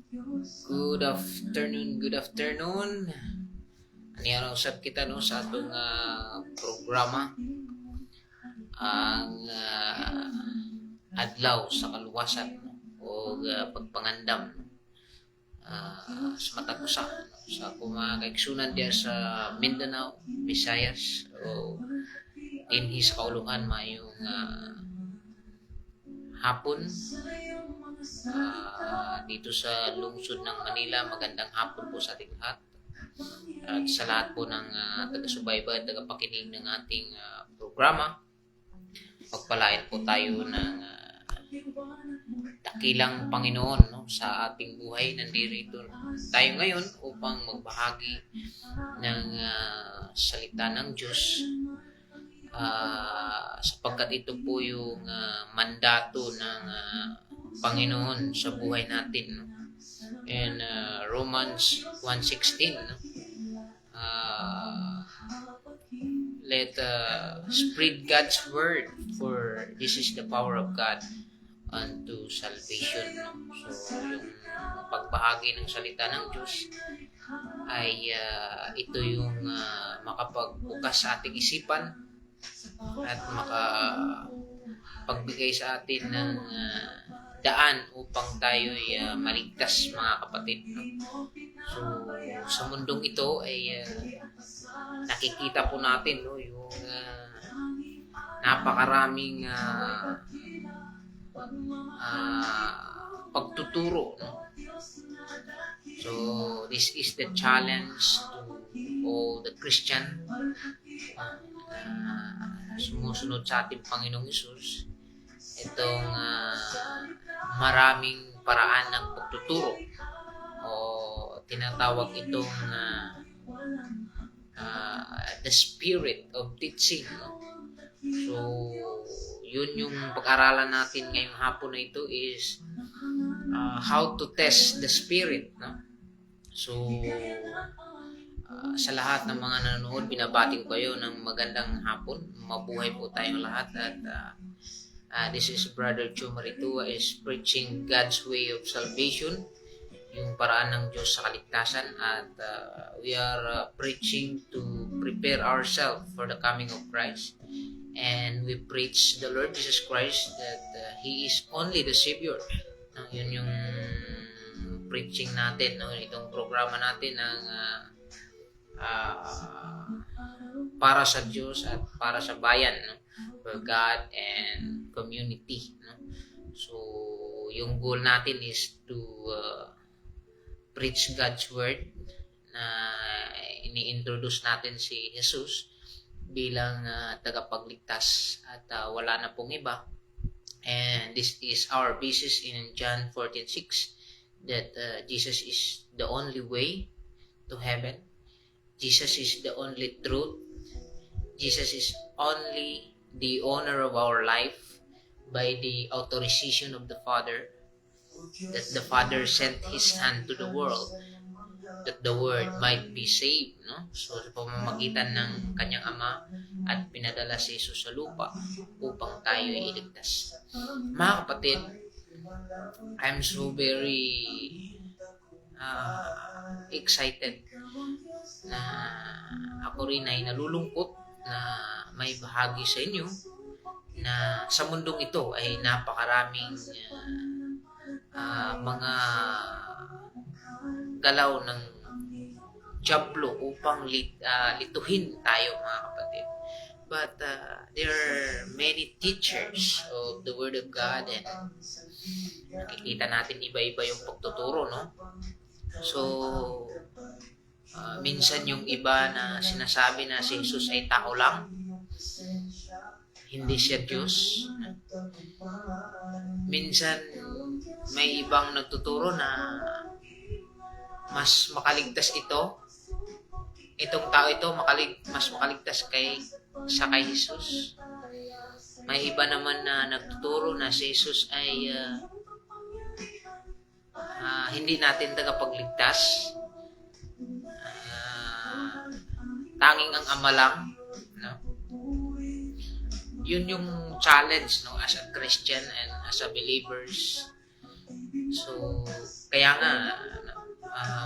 Good afternoon. Aniya usab kita no sa atong programa ang adlaw sa kaluwasan no? O pagpangandam no? Sa matag usa no? Sa akong mga kaigsunan diya sa Mindanao, Visayas o dinhi sa kauluhan mayong hapon. Dito sa lungsod ng Manila, magandang hapon po sa ating lahat. At sa lahat po ng taga-subaybay at taga-pakinig ng ating programa, pagpalain po tayo ng dakilang Panginoon no, sa ating buhay. Nandito tayo ngayon upang magbahagi ng salita ng Diyos sapagkat ito po yung mandato ng Panginoon sa buhay natin no? In Romans 1:16 no? Let spread God's word, for this is the power of God unto salvation no? So yung pagbahagi ng salita ng Diyos ay ito yung makapagbukas sa ating isipan at makapagbigay sa atin ng daan upang tayo ay maligtas mga kapatid no? So sa mundong ito ay nakikita po natin no, yung napakaraming pagtuturo no? So this is the challenge to all the Christian sumusunod sa ating Panginoong Hesus. Itong maraming paraan ng pagtuturo o tinatawag itong the spirit of teaching no? So yun yung pag-aralan natin ngayong hapon na ito is how to test the spirit no? So sa lahat ng mga nanonood, binabati ko kayo ng magandang hapon. Mabuhay po tayong lahat at this is Brother Joe Maritua is preaching God's way of salvation, yung paraan ng Diyos sa kaligtasan, at we are preaching to prepare ourselves for the coming of Christ, and we preach the Lord Jesus Christ that He is only the Savior. Yun yung preaching natin, no? Itong programa natin ng para sa Diyos at para sa bayan no? For God and community no? So yung goal natin is to preach God's word na ini-introduce natin si Jesus bilang tagapagligtas at wala na pong iba, and this is our basis in John 14:6 that Jesus is the only way to heaven. Jesus is the only truth. Jesus is only the owner of our life by the authorization of the Father, that the Father sent His Son to the world that the world might be saved no? So sa pamamagitan ng kanyang Ama at pinadala si Jesus sa lupa upang tayo ay iligtas. Mga kapatid, I'm so very excited na ako rin ay nalulungkot na may bahagi sa inyo na sa mundong ito ay napakaraming mga galaw ng dyablo upang lituhin tayo mga kapatid. But there are many teachers of the Word of God, and nakikita natin iba-iba yung pagtuturo no? So minsan yung iba na sinasabi na si Jesus ay tao lang, hindi siya Diyos. Minsan may ibang nagtuturo na mas makaligtas itong tao ito mas makaligtas kay Jesus. May iba naman na nagtuturo na si Jesus ay hindi natin tagapagligtas, tanging ang Ama lang no? Yun yung challenge no, as a Christian and as a believers So, kaya nga,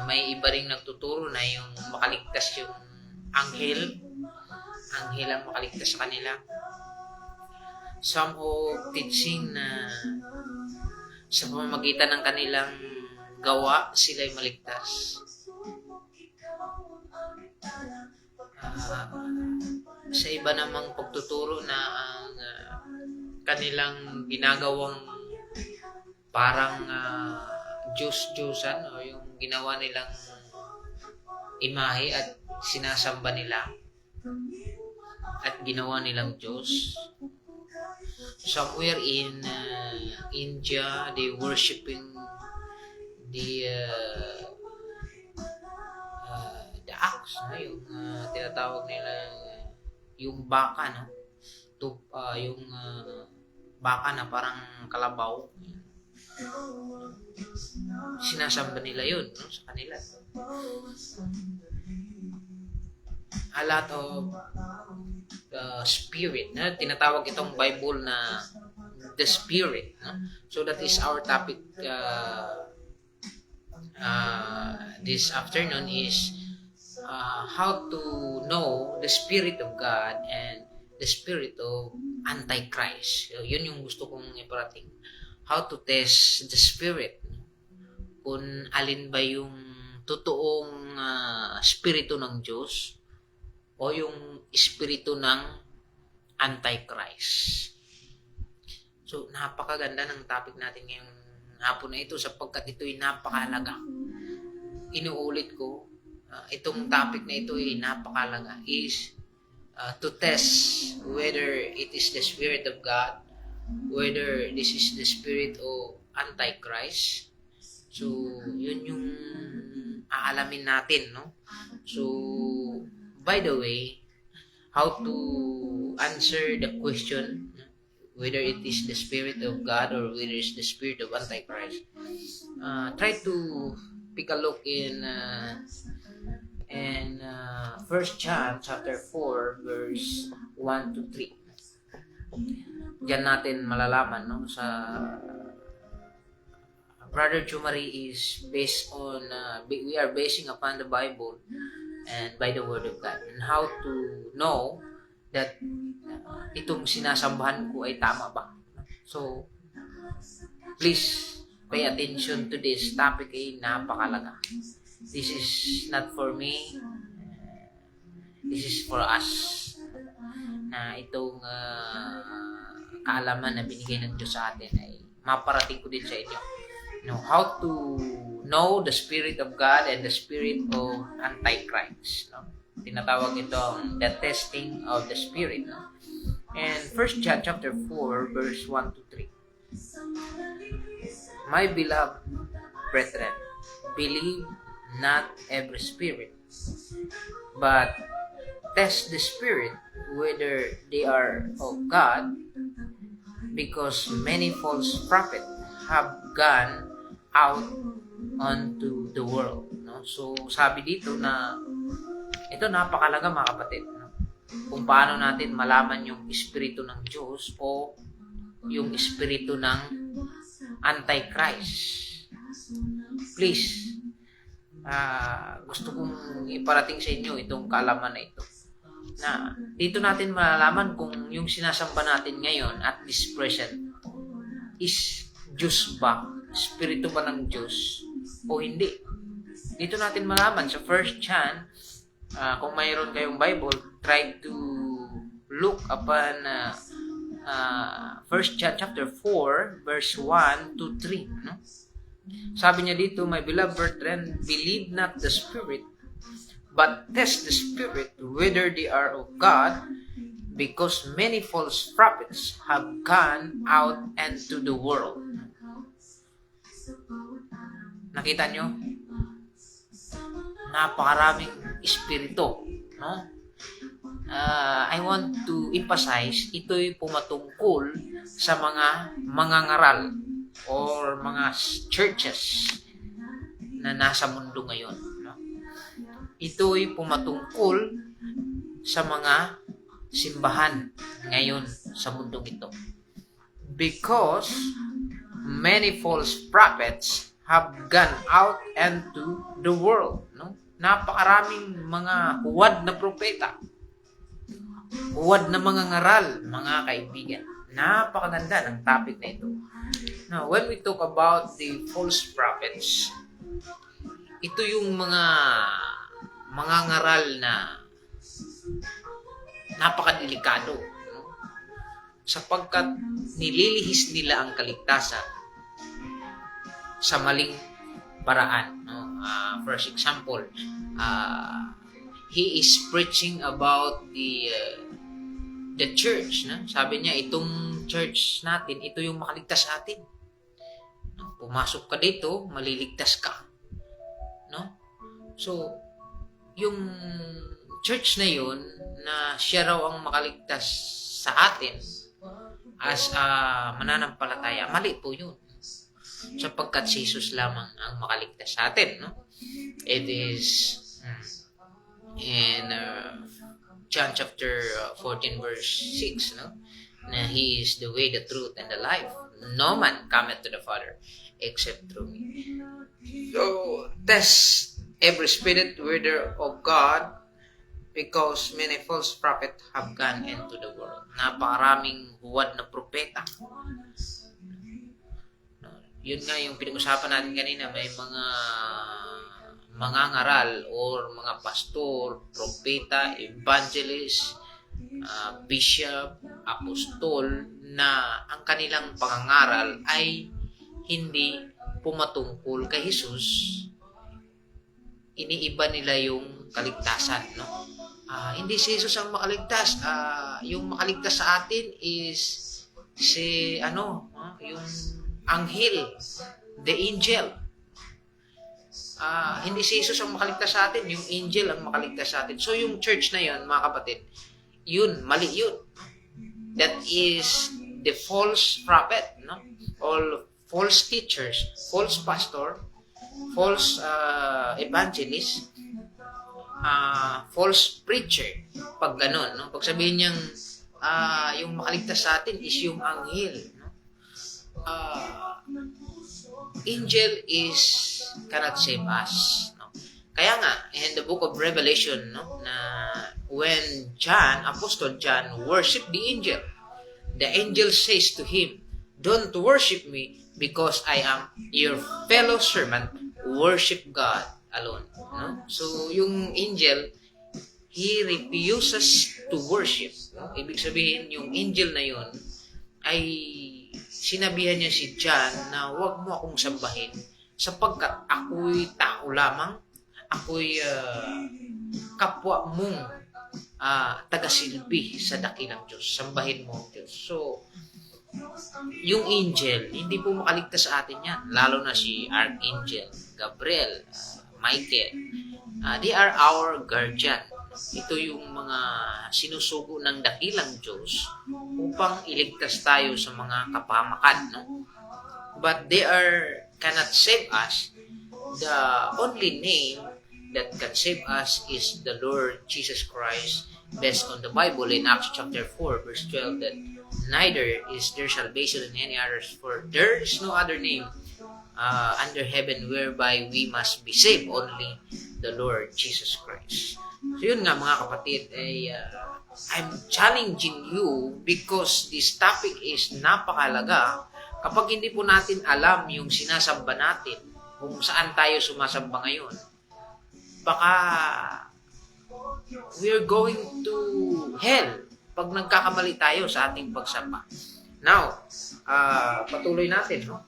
may iba ring nagtuturo na yung makaligtas yung anghel ang makaligtas sa kanila. Some of teaching na sa pamamagitan ng kanilang gawa, sila'y maligtas. Sa iba namang pagtuturo na ang kanilang ginagawang parang Diyos-Diyosan o yung ginawa nilang imahe at sinasamba nila at ginawa nilang Diyos. Somewhere in India, they worshiping the ox, no? Yung tinatawag nila yung baka, no? Yung baka na parang kalabaw. Sinasamba nila yun, no? Sa kanila. A lot of spirit, no? Tinatawag itong Bible na the spirit, no? So that is our topic this afternoon is how to know the Spirit of God and the Spirit of Antichrist. So, yun yung gusto kong iparating. How to test the Spirit. Kung alin ba yung totoong Espiritu ng Diyos o yung Espiritu ng Antichrist. So, napakaganda ng topic natin ngayong hapon na ito sapagkat ito'y napakahalaga. Inuulit ko, itong topic na ito ay napakalaga is to test whether it is the Spirit of God, whether this is the spirit of Antichrist. So, yun yung aalamin natin, no? So, by the way, how to answer the question whether it is the Spirit of God or whether it's the spirit of Antichrist, try to pick a look in 1 John chapter 4 verse 1 to 3. Diyan natin malalaman, no, sa Brother Jumari is based on we are basing upon the Bible and by the Word of God, and how to know that itong sinasambahan ko ay tama ba. So please pay attention to this topic, ay napakalaga. This is not for me. This is for us. Na itong kaalaman na binigay ng Diyos sa atin ay maparating ko din sa inyo. How to know the Spirit of God and the Spirit of Antichrist. No? Tinatawag itong the testing of the Spirit. No? And 1 John chapter 4 verse 1 to 3. My beloved brethren, believe not every spirit, but test the spirit whether they are of God, because many false prophets have gone out onto the world. No? So, sabi dito na ito napakalaga mga kapatid. No? Kung paano natin malaman yung espiritu ng Diyos o yung espiritu ng Antichrist. Please, gusto kong iparating sa inyo itong kaalaman na ito. Na dito natin malalaman kung yung sinasamba natin ngayon at this present is Diyos ba? Espiritu ba ng Diyos o hindi? Dito natin malaman sa 1 John, kung mayroon kayong Bible, try to look upon 1 John chapter 4 verse 1 to 3. No? Sabi niya dito, my beloved brethren, believe not the spirit, but test the spirit whether they are of God, because many false prophets have gone out into the world. Nakita nyo? Napakaraming espiritu, no? I want to emphasize, ito'y pumatungkol sa mga mangangaral or mga churches na nasa mundo ngayon. No? Ito'y pumatungkol sa mga simbahan ngayon sa mundong ito. Because many false prophets have gone out into the world. No? Napakaraming mga huwad na propeta, huwad na mga ngaral, mga kaibigan. Napakaganda ng topic na ito. Now, when we talk about the false prophets, ito yung mga ngaral na napakadelikado, no? Sapagkat nililihis nila ang kaligtasan sa maling paraan, no? For example, he is preaching about the church, no? Sabi niya, itong church natin, ito yung makaligtas sa atin. No? Pumasok ka dito, maliligtas ka. No? So, yung church na yun, na siya raw ang makaligtas sa atin as mananampalataya, mali po yun. Sapagkat si Jesus lamang ang makaligtas sa atin. No? It is in John chapter 14 verse 6, no? Na He is the way, the truth, and the life. No man cometh to the Father except through me. So, test every spirit whether of God, because many false prophets have gone into the world. Napakaraming huwad na propeta. Yun nga yung pinag-usapan natin kanina, may mga ngaral or mga pastor, propeta, evangelist, bishop, apostol na ang kanilang pangangaral ay hindi pumatungkol kay Jesus. Iniiba nila yung kaligtasan, no? Hindi si Jesus ang makaligtas. Yung makaligtas sa atin is si yung anghel, the angel. Hindi si Jesus ang makaligtas sa atin, yung angel ang makaligtas sa atin. So yung church na yun, mga kapatid, yun, mali yun. That is the false prophet, no? All false teachers, false pastor, false evangelist, false preacher. Pag ganun, no? Pag sabihin niyang yung makaligtas sa atin is yung anghel, no? Angel cannot save us, no? Kaya nga in the book of Revelation, no, na when Apostle John worshiped the angel says to him, "Don't worship me because I am your fellow servant. Worship God alone." No? So yung angel, he refuses to worship, no? Ibig sabihin yung angel na yun ay sinabihan niya si John na huwag mo akong sambahin sapagkat ako'y tao lamang, ako'y kapwa mong tagasilbi sa dakilang Diyos. Sambahin mo ang Diyos. So, yung angel, hindi po makaligtas sa atin yan. Lalo na si Archangel, Gabriel, Michael. They are our guardian. Ito yung mga sinusugo ng dakilang Diyos upang iligtas tayo sa mga kapahamakan, no? But they cannot save us. The only name that can save us is the Lord Jesus Christ, based on the Bible in Acts chapter 4 verse 12, that neither is there salvation in any others, for there is no other name under heaven whereby we must be saved, only the Lord Jesus Christ. So yun nga mga kapatid, I'm challenging you because this topic is napakalaga. Kapag hindi po natin alam yung sinasamba natin, kung saan tayo sumasamba ngayon, baka we're going to hell pag nagkakamali tayo sa ating pagsamba. Now, patuloy natin, no?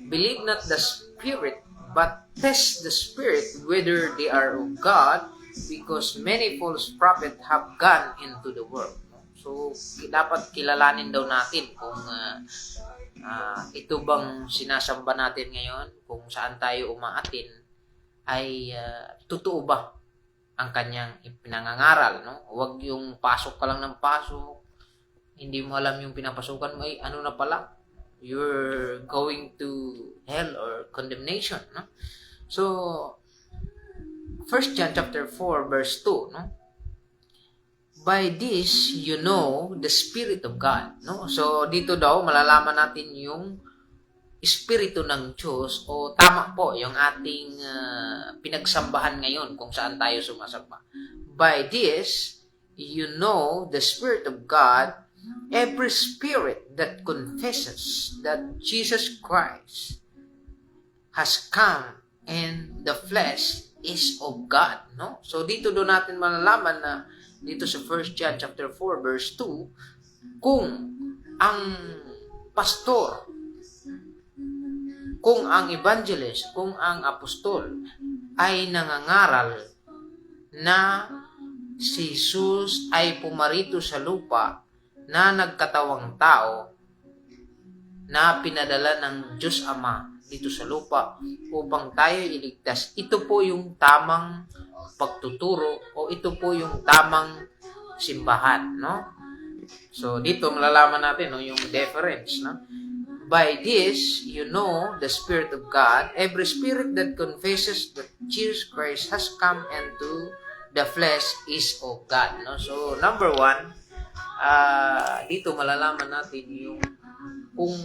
Believe not the spirit, but test the spirit whether they are of God, because many false prophets have gone into the world. So, dapat kilalanin daw natin kung ito bang sinasamba natin ngayon, kung saan tayo umaatin, ay totoo ba ang kanyang ipinangangaral, no? Huwag yung pasok ka lang ng pasok, hindi mo alam yung pinapasukan mo, ay ano na pala, you're going to hell or condemnation, no? So, 1 John chapter 4 verse 2, no? By this you know the Spirit of God, no? So dito daw malalaman natin yung Espiritu ng Diyos o tama po yung ating pinagsambahan ngayon kung saan tayo sumasamba. By this, you know the Spirit of God, every spirit that confesses that Jesus Christ has come in the flesh is of God, no? So dito doon natin malalaman na dito sa 1 John chapter 4 verse 2 kung ang pastor, kung ang evangelist, kung ang apostol ay nangangaral na si Jesus ay pumarito sa lupa na nagkatawang tao na pinadala ng Diyos Ama dito sa lupa upang tayo iligtas. Ito po yung tamang pagtuturo o ito po yung tamang simbahan, no? So dito malalaman natin no yung difference, no? By this, you know the Spirit of God, every spirit that confesses that Jesus Christ has come into the flesh is of God, no? So number 1, dito malalaman natin yung kung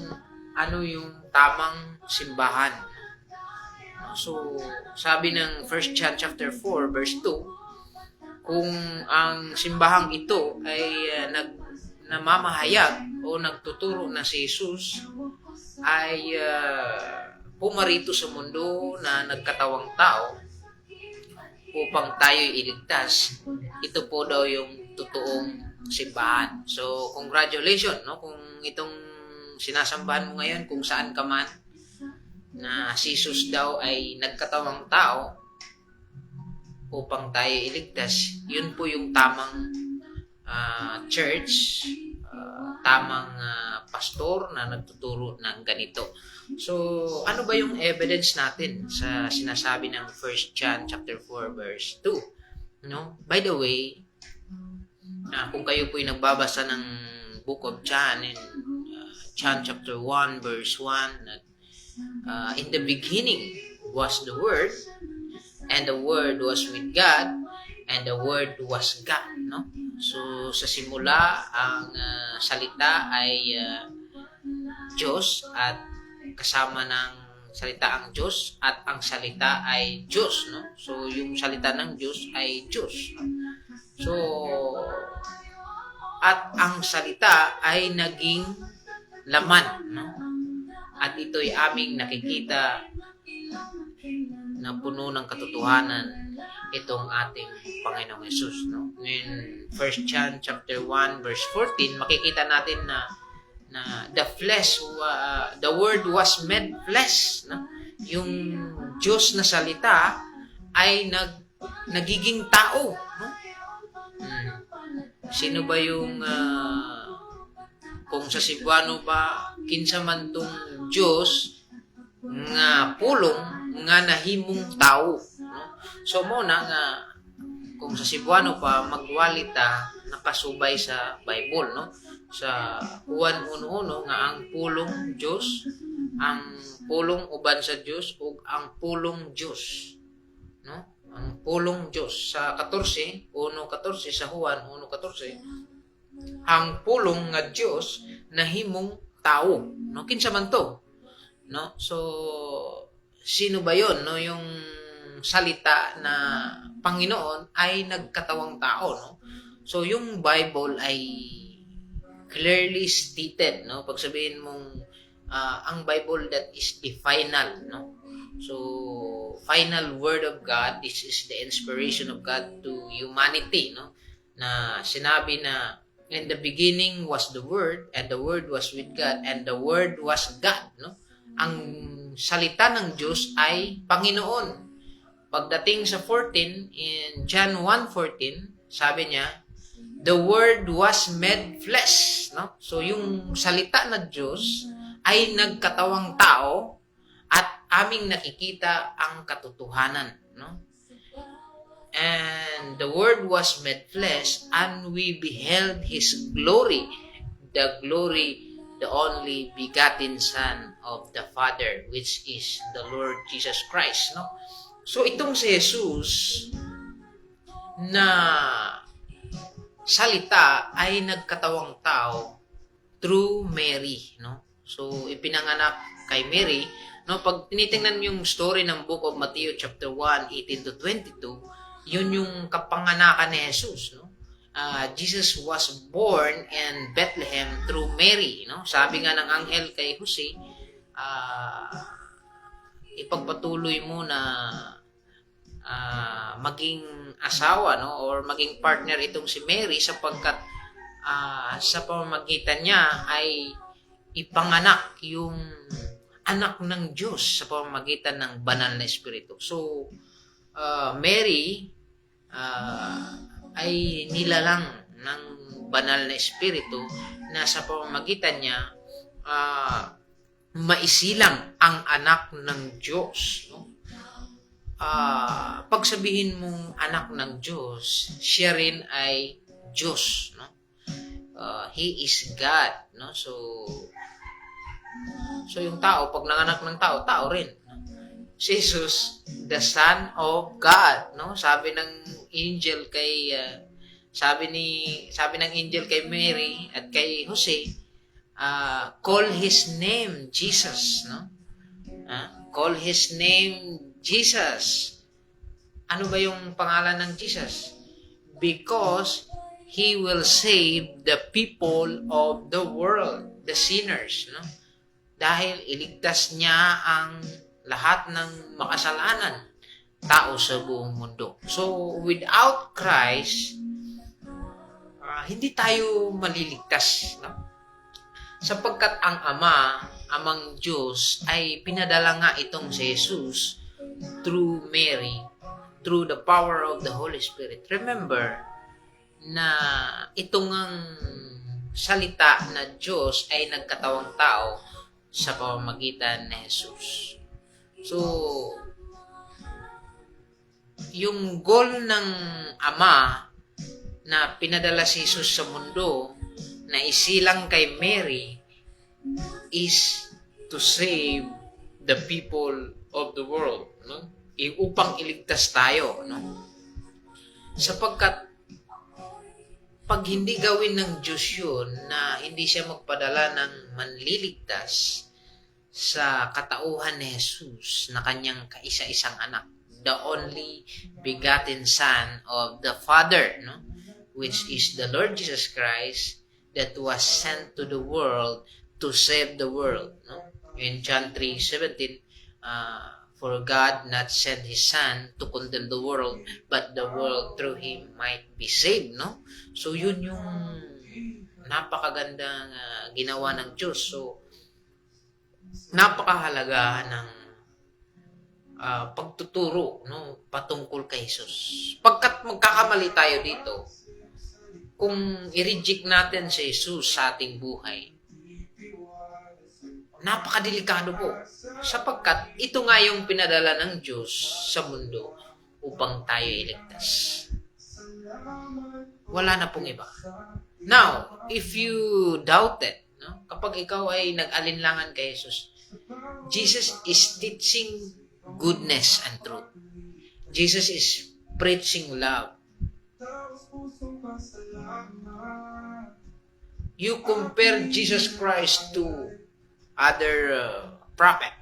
ano yung tamang simbahan. So sabi ng 1 John chapter 4 verse 2, kung ang simbahang ito ay namamahayag o nagtuturo na si Jesus ay pumarito sa mundo na nagkatawang tao upang tayo'y iligtas, ito po daw yung totoong simbahan. So, congratulations, no? Kung itong sinasambahan mo ngayon, kung saan ka man, na si Jesus daw ay nagkatawang tao upang tayo iligtas, yun po yung tamang church, tamang pastor na nagtuturo ng ganito. So, ano ba yung evidence natin sa sinasabi ng 1 John chapter 4 verse 2? No? By the way, kung kayo po'y nagbabasa ng Book of John in John chapter 1 verse 1, in the beginning was the Word, and the Word was with God, and the Word was God, no? So, sa simula, ang salita ay Diyos at kasama ng salita ang Diyos at ang salita ay Diyos, no? So, yung salita ng Diyos ay Diyos, no? So, at ang salita ay naging laman, no? At ito'y aming nakikita na puno ng katotohanan itong ating Panginoong Hesus, no? In 1 John chapter 1 verse 14, makikita natin na the flesh, the word was made flesh, no? Yung Diyos na salita ay nagiging tao, no? Sino ba yung kung sa Cebuano ba kinsa man tong Diyos nga pulong nga nahimong tao, no? So mo na nga kung sa Cebuano pa magwalita nakasubay sa Bible, no? Sa Juan 1:1 nga ang pulong Diyos, ang pulong uban sa Diyos ug ang pulong Diyos, no? Ang pulong Diyos sa 14, 1:14 sa Juan 1:14, ang pulong nga Diyos nahimong tao, no? Kinsa man to, no? So sino ba 'yon, no? Yung salita na Panginoon ay nagkatawang tao, no? So yung Bible ay clearly stated, no? Pag sabihin mong ang Bible, that is the final, no? So final word of God, this is the inspiration of God to humanity, no? Na sinabi na in the beginning was the Word, and the Word was with God, and the Word was God, no? Ang salita ng Diyos ay Panginoon. Pagdating sa 14, in John 1:14, sabi niya, the Word was made flesh, no? So yung salita ng Diyos ay nagkatawang tao at aming nakikita ang katotohanan, no? And the Word was made flesh, and we beheld His glory, the glory, the only begotten Son of the Father, which is the Lord Jesus Christ, no? So itong si Jesus na salita ay nagkatawang tao through Mary, no? So ipinanganak kay Mary, no, pag tinitingnan yung story ng Book of Matthew chapter 1, 18 to 22, yun yung kapanganakan ni Jesus, no? Jesus was born in Bethlehem through Mary, no? Sabi nga ng anghel kay Jose, ipagpatuloy mo na maging asawa, no, or maging partner itong si Mary, sapagkat sa pamamagitan niya ay ipanganak yung anak ng Diyos sa pamamagitan ng banal na espiritu. So Mary ay nilalang ng banal na espiritu na sa pamamagitan niya maisilang ang anak ng Diyos, no? Pag sabihin mong anak ng Diyos, siya rin ay Diyos, no? He is God, no? So yung tao, pag nanganak ng tao, tao rin. Si Jesus, the Son of God, no? Sabi ng angel kay sabi ng angel kay Mary at kay Jose, call his name Jesus, no? Call his name Jesus. Ano ba yung pangalan ng Jesus? Because he will save the people of the world, the sinners, no? Dahil iligtas niya ang lahat ng makasalanan tao sa buong mundo. So, without Christ, hindi tayo maliligtas, no? Sapagkat ang amang Diyos, ay pinadala nga itong si Jesus through Mary, through the power of the Holy Spirit. Remember na itong ang salita na Diyos ay nagkatawang tao sa pamamagitan ni Jesus. So, yung goal ng Ama na pinadala si Jesus sa mundo na isilang kay Mary is to save the people of the world, no? Upang iligtas tayo, no? Sapagkat pag hindi gawin ng Diyos yun, na hindi siya magpadala ng manliligtas sa katauhan ni Jesus na kanyang kaisa-isang anak, the only begotten Son of the Father, no? Which is the Lord Jesus Christ, that was sent to the world to save the world, no? In John 3:17, for God not sent His Son to condemn the world, but the world through Him might be saved, no? So yun yung napakagandang ginawa ng Diyos. So napakahalaga ng pagtuturo, no, patungkol kay Jesus. Pagkat magkakamali tayo dito, kung i-reject natin si Jesus sa ating buhay, napakadelikado po. Sapagkat ito nga yung pinadala ng Diyos sa mundo upang tayo iligtas. Wala na pong iba. Now, if you doubt it, no, kapag ikaw ay nag-alinlangan kay Jesus, Jesus is teaching goodness and truth. Jesus is preaching love. You compare Jesus Christ to other prophet.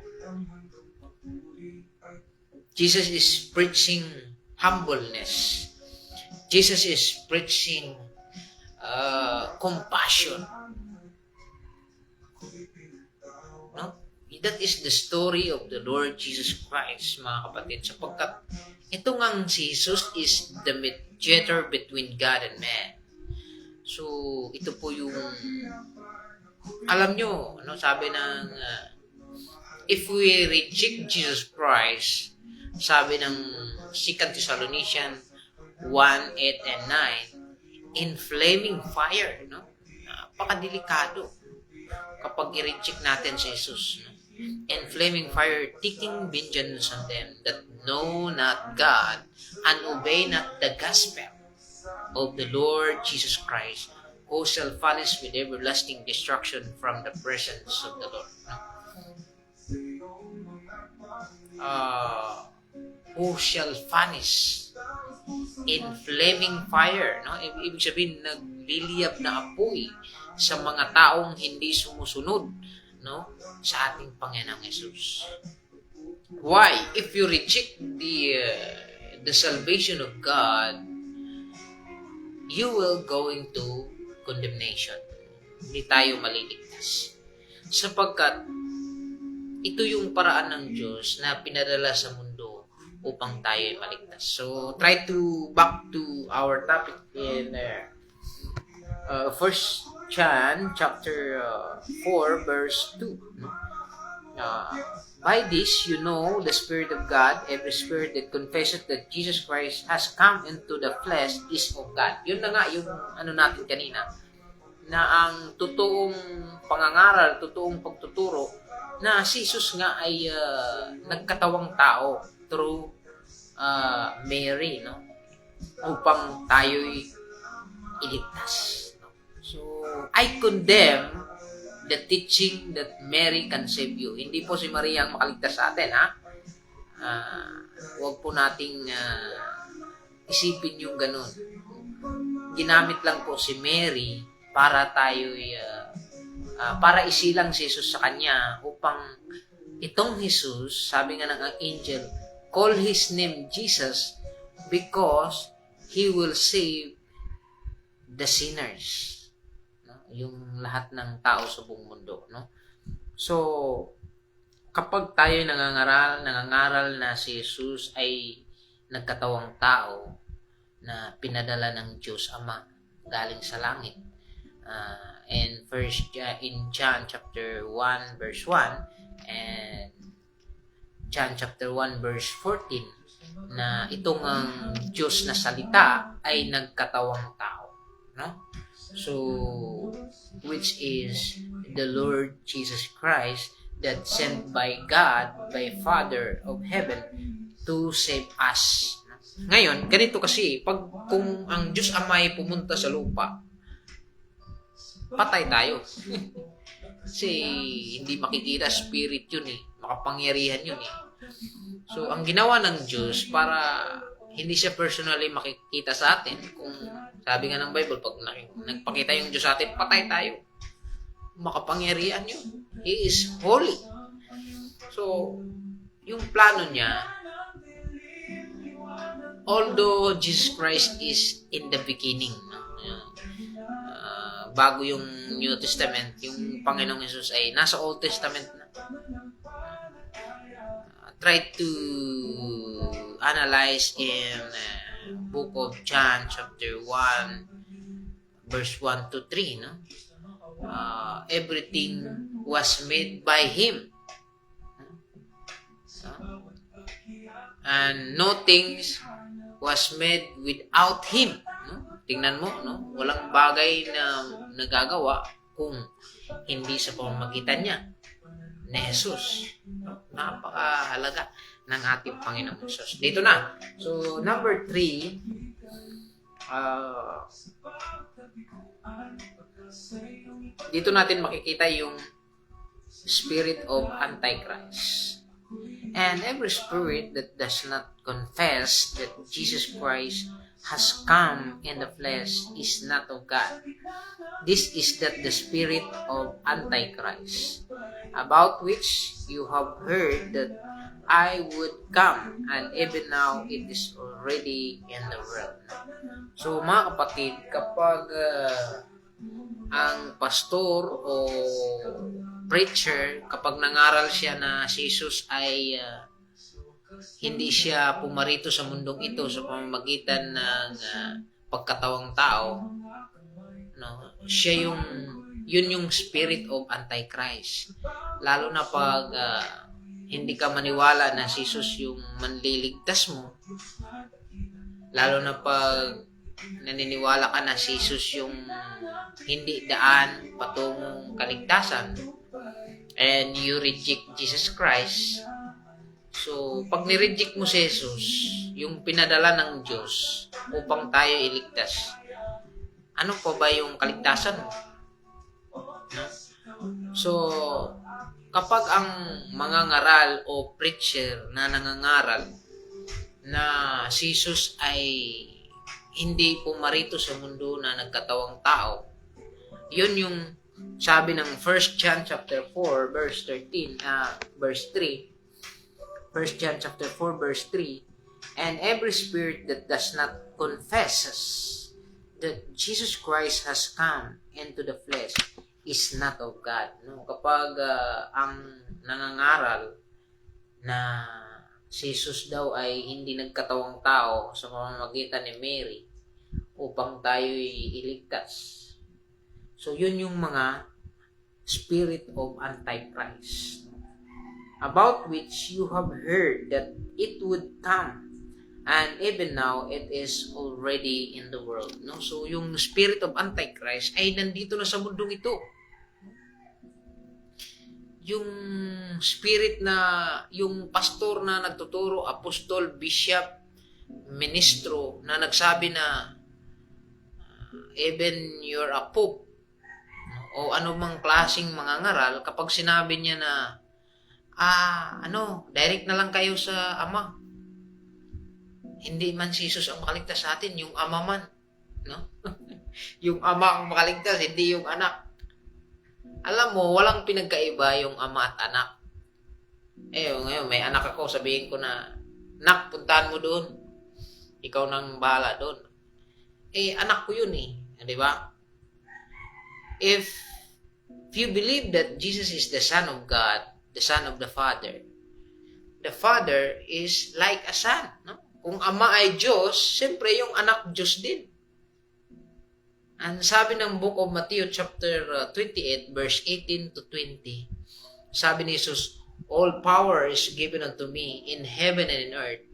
Jesus is preaching humbleness. Jesus is preaching compassion. No? That is the story of the Lord Jesus Christ, mga kapatid. Sapagkat ito ngang si Jesus is the mediator between God and man. So, ito po yung, alam nyo, ano, sabi ng, if we reject Jesus Christ, sabi ng 2 Thessalonians 1:8 and 9, in flaming fire, no? Napakadelikado kapag i-reject natin si Jesus, no? In flaming fire, taking vengeance on them that know not God and obey not the gospel of the Lord Jesus Christ, who shall vanish with everlasting destruction from the presence of the Lord. Who shall vanish in flaming fire, no? Ibig sabihin, nagliliyab na apoy sa mga taong hindi sumusunod, no, sa ating Panginoong Jesus. Why? If you reject the salvation of God, you will going to condemnation. Hindi tayo maliligtas. Sapagkat ito yung paraan ng Diyos na pinadala sa mundo upang tayo ay maligtas. So, try to back to our topic in 1 John chapter 4 verse 2. By this you know the Spirit of God. Every spirit that confesses that Jesus Christ has come into the flesh is of God. Yun na nga yung ano natin kanina, na ang totoong pangangaral, totoong pagtuturo na si Jesus nga ay nagkatawang tao through Mary, no, upang tayo'y iligtas. So I condemn the teaching that Mary can save you. Hindi po si Maria ang makaligtas sa atin, ha? Huwag po nating isipin yung ganun. Ginamit lang po si Mary para tayo'y para isilang si Jesus sa kanya upang itong Jesus, sabi nga ng angel, call his name Jesus because he will save the sinners. Yung lahat ng tao sa buong mundo, no? So, kapag tayo nangangaral na si Jesus ay nagkatawang tao na pinadala ng Diyos Ama galing sa langit. In John chapter 1 verse 1 and John chapter 1 verse 14 na itong ang Diyos na salita ay nagkatawang tao, no? So, which is the Lord Jesus Christ that sent by God, by Father of heaven, to save us. Ngayon, ganito kasi, kung ang Diyos Ama ay pumunta sa lupa, patay tayo. Kasi hindi makikita, spirit yun eh. Makapangyarihan yun eh. So, ang ginawa ng Diyos para hindi siya personally makikita sa atin, kung sabi nga ng Bible, pag nagpakita yung Diyos sa atin, patay tayo. Makapangyarihan yun. He is holy. So, yung plano niya, although Jesus Christ is in the beginning, bago yung New Testament, yung Panginoong Jesus ay nasa Old Testament na. Try to analyze in book of John chapter 1 verse 1 to 3, no? Everything was made by him, and no things was made without him, no? Tingnan mo, no? Walang bagay na nagagawa kung hindi sa pamamagitan niya ni Jesus. Napakahalaga ng ating Panginoong Jesus. Dito na. So, number 3, dito natin makikita yung spirit of Antichrist. And every spirit that does not confess that Jesus Christ has come in the flesh is not of God. This is that the spirit of Antichrist, about which you have heard that I would come, and even now it is already in the world. So mga kapatid, kapag ang pastor o preacher, kapag nangaral siya na si Jesus ay hindi siya pumarito sa mundong ito sa pamamagitan ng pagkatawang tao, no? Yun yung spirit of Antichrist. Lalo na pag hindi ka maniwala na si Jesus yung manliligtas mo, lalo na pag naniniwala ka na si Jesus yung hindi daan patungong kaligtasan, and you reject Jesus Christ. So, pag nireject mo si Jesus, yung pinadala ng Diyos upang tayo iligtas, ano pa ba yung kaligtasan mo? No? So, kapag ang mangangaral o preacher na nangangaral na si Jesus ay hindi pumarito sa mundo na nagkatawang tao, yun yung Sabi ng 1 John chapter 4 verse 13, verse 3. 1 John chapter 4 verse 3, and every spirit that does not confesses that Jesus Christ has come into the flesh is not of God. No, kapag ang nangangaral na si Jesus daw ay hindi nagkatawang tao sa pamamagitan ni Mary upang tayo'y iligtas. So yun yung mga spirit of Antichrist, about which you have heard that it would come, and even now it is already in the world. No? So yung spirit of Antichrist ay nandito na sa mundong ito. Yung spirit na, yung pastor na nagtuturo, apostol, bishop, ministro, na nagsabi na even you're a pope, o anumang klaseng mga ngaral, kapag sinabi niya na direct na lang kayo sa Ama. Hindi man si Jesus ang makaligtas sa atin, yung Ama man. No? Yung Ama ang makaligtas, hindi yung anak. Alam mo, walang pinagkaiba yung Ama at anak. Ngayon, may anak ako, sabihin ko na, Nak, puntahan mo doon. Ikaw nang bahala doon. Anak ko yun di ba? If you believe that Jesus is the Son of God, the Son of the Father is like a son. No? Kung Ama ay Diyos, siyempre yung anak Diyos din. And sabi ng book of Matthew chapter 28 verse 18 to 20, sabi ni Jesus, all power is given unto me in heaven and in earth.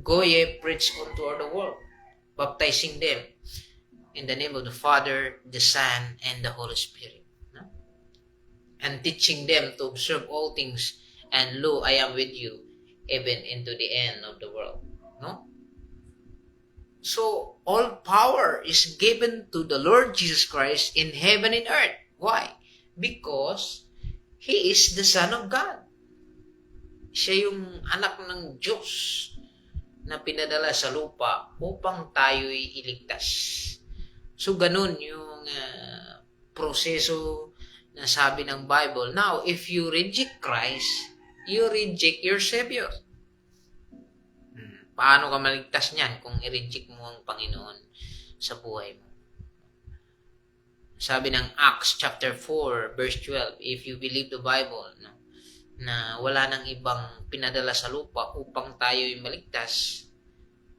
Go ye preach unto all the world, baptizing them in the name of the Father, the Son, and the Holy Spirit. And teaching them to observe all things, and lo, I am with you, even into the end of the world. No? So, all power is given to the Lord Jesus Christ in heaven and earth. Why? Because He is the Son of God. Siya yung anak ng Diyos na pinadala sa lupa upang tayo'y iligtas. So, ganun yung proseso na sabi ng Bible. Now, if you reject Christ, you reject your Savior. Paano ka maligtas niyan kung i-reject mo ang Panginoon sa buhay mo? Sabi ng Acts chapter 4 verse 12, if you believe the Bible, na wala nang ibang pinadala sa lupa upang tayo'y maligtas,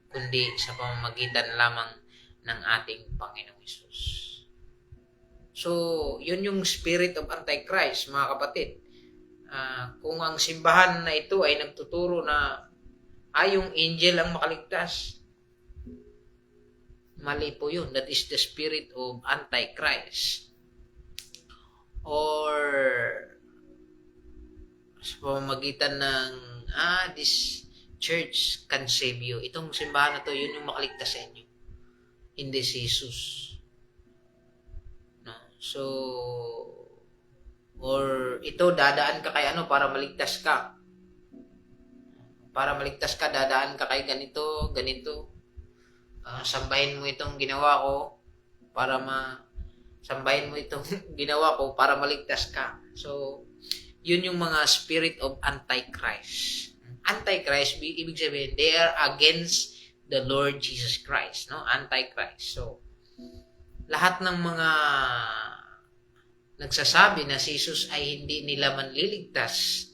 kundi sa pamamagitan lamang ng ating Panginoong Hesus. So, yun yung spirit of Antichrist, mga kapatid. Kung ang simbahan na ito ay nagtuturo na yung angel ang makaligtas, mali po yun. That is the spirit of Antichrist. Or sa pamamagitan ng this church can save you. Itong simbahan na to, yun yung makaligtas sa inyo. Hindi si Jesus. So, or ito, dadaan ka kay para maligtas ka. Para maligtas ka, dadaan ka kay ganito. Sambahin mo itong ginawa ko sambahin mo itong ginawa ko para maligtas ka. So, yun yung mga spirit of Antichrist. Antichrist, ibig sabihin, they are against the Lord Jesus Christ. No? Antichrist. So, lahat ng mga nagsasabi na si Jesus ay hindi nila manliligtas,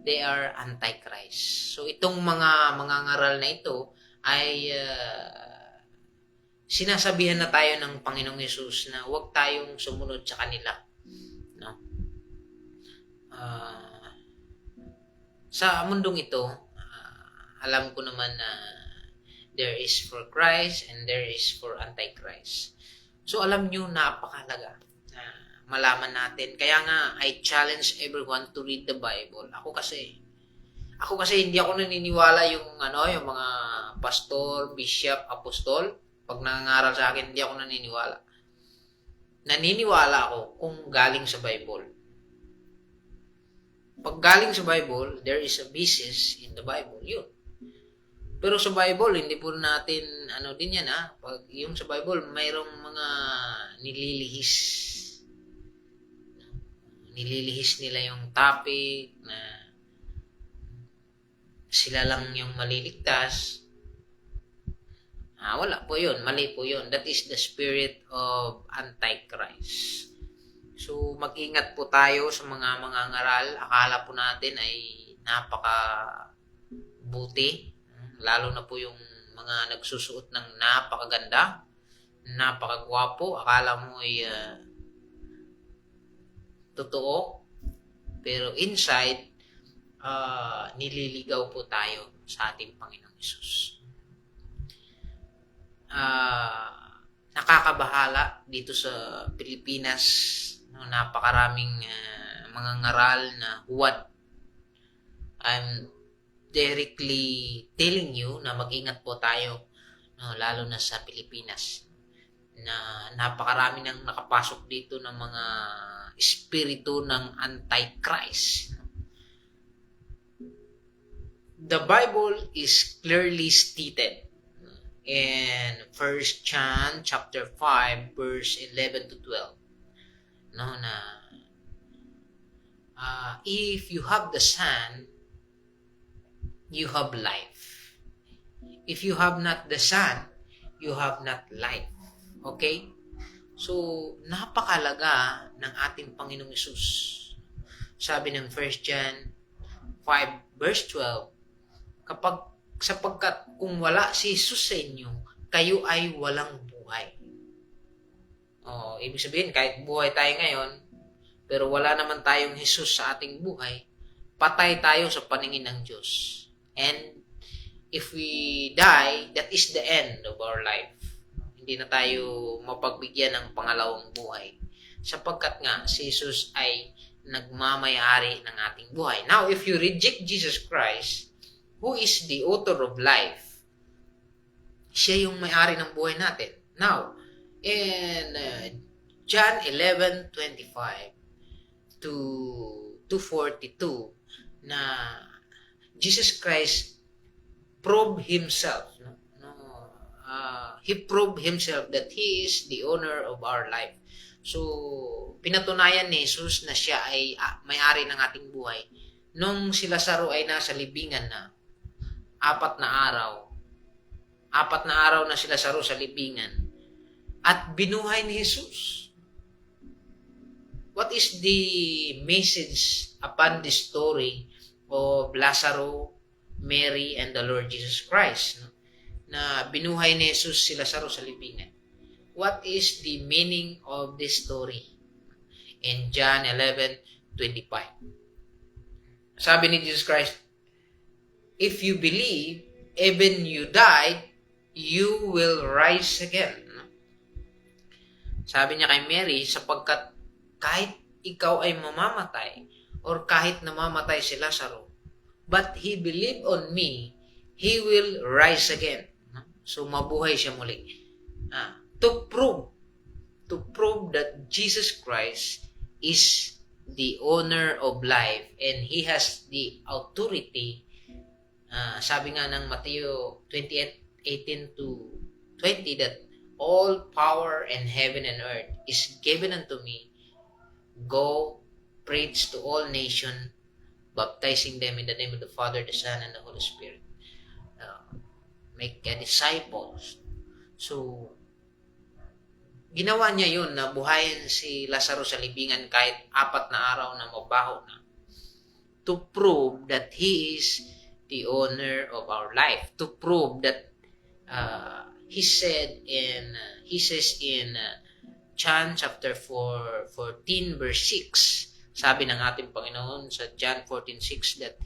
they are Antichrist. So itong mga ngaral na ito ay sinasabihan na tayo ng Panginoong Hesus na huwag tayong sumunod sa kanila. No? Sa mundong ito, alam ko naman na there is for Christ and there is for Antichrist. So alam nyo, napakahalaga na malaman natin. Kaya nga, I challenge everyone to read the Bible. Ako kasi hindi ako naniniwala yung mga pastor, bishop, apostol. Pag nangangaral sa akin, hindi ako naniniwala. Naniniwala ako kung galing sa Bible. Pag galing sa Bible, there is a basis in the Bible. Yun. Pero sa Bible, hindi po natin, din yan Pag yung sa Bible, mayroong mga nililihis nililihis nila yung topic na sila lang yung maliligtas. Wala po yun. Mali po yun. That is the spirit of Antichrist. So, mag-ingat po tayo sa mga ngaral. Akala po natin ay napaka-buti. Lalo na po yung mga nagsusuot ng napakaganda, napakagwapo. Akala mo ay totoo. Pero inside, nililigaw po tayo sa ating Panginoong Hesus. Nakakabahala dito sa Pilipinas, napakaraming mga ngaral na huwad. I'm directly telling you na mag-ingat po tayo, lalo na sa Pilipinas, na napakarami nang nakapasok dito ng mga espiritu ng Antichrist. The Bible is clearly stated in 1 John chapter 5 verse 11 to 12, na if you have the Son, you have life. If you have not the Son, you have not life. Okay? So, napakalaga ng ating Panginoong Hesus. Sabi ng 1 John 5 verse 12, sapagkat kung wala si Jesus sa inyo, kayo ay walang buhay. Ibig sabihin, kahit buhay tayo ngayon, pero wala naman tayong Jesus sa ating buhay, patay tayo sa paningin ng Diyos. And if we die, that is the end of our life. Hindi na tayo mapagbigyan ng pangalawang buhay. Sapagkat nga, si Jesus ay nagmamayari ng ating buhay. Now, if you reject Jesus Christ, who is the author of life, siya yung may-ari ng buhay natin. Now, in John 11:25 to 2:42, na Jesus Christ proved himself. He proved himself that He is the owner of our life. So, pinatunayan ni Jesus na siya ay may-ari ng ating buhay. Nung si Lazaro ay nasa libingan na, 4 na araw na si Lazaro sa libingan, at binuhay ni Jesus. What is the message upon this story of Lazaro, Mary, and the Lord Jesus Christ? Na binuhay ni Jesus si Lazaro sa libingan. What is the meaning of this story? In John 11:25. Sabi ni Jesus Christ, if you believe, even you died, you will rise again. Sabi niya kay Mary, sapagkat kahit ikaw ay mamamatay, or kahit namamatay si Lazaro, but he believed on me, he will rise again. So, mabuhay siya muli. To prove that Jesus Christ is the owner of life and He has the authority. Sabi nga ng Matthew 28:18-20 that all power in heaven and earth is given unto me. Go, preach to all nations, baptizing them in the name of the Father, the Son, and the Holy Spirit. Make disciples. So, ginawa niya yun na buhayin si Lazaro sa libingan kahit 4 na araw na mabaho na, to prove that He is the owner of our life, to prove that He says in John chapter 14 verse 6, sabi ng ating Panginoon sa John 14:6 that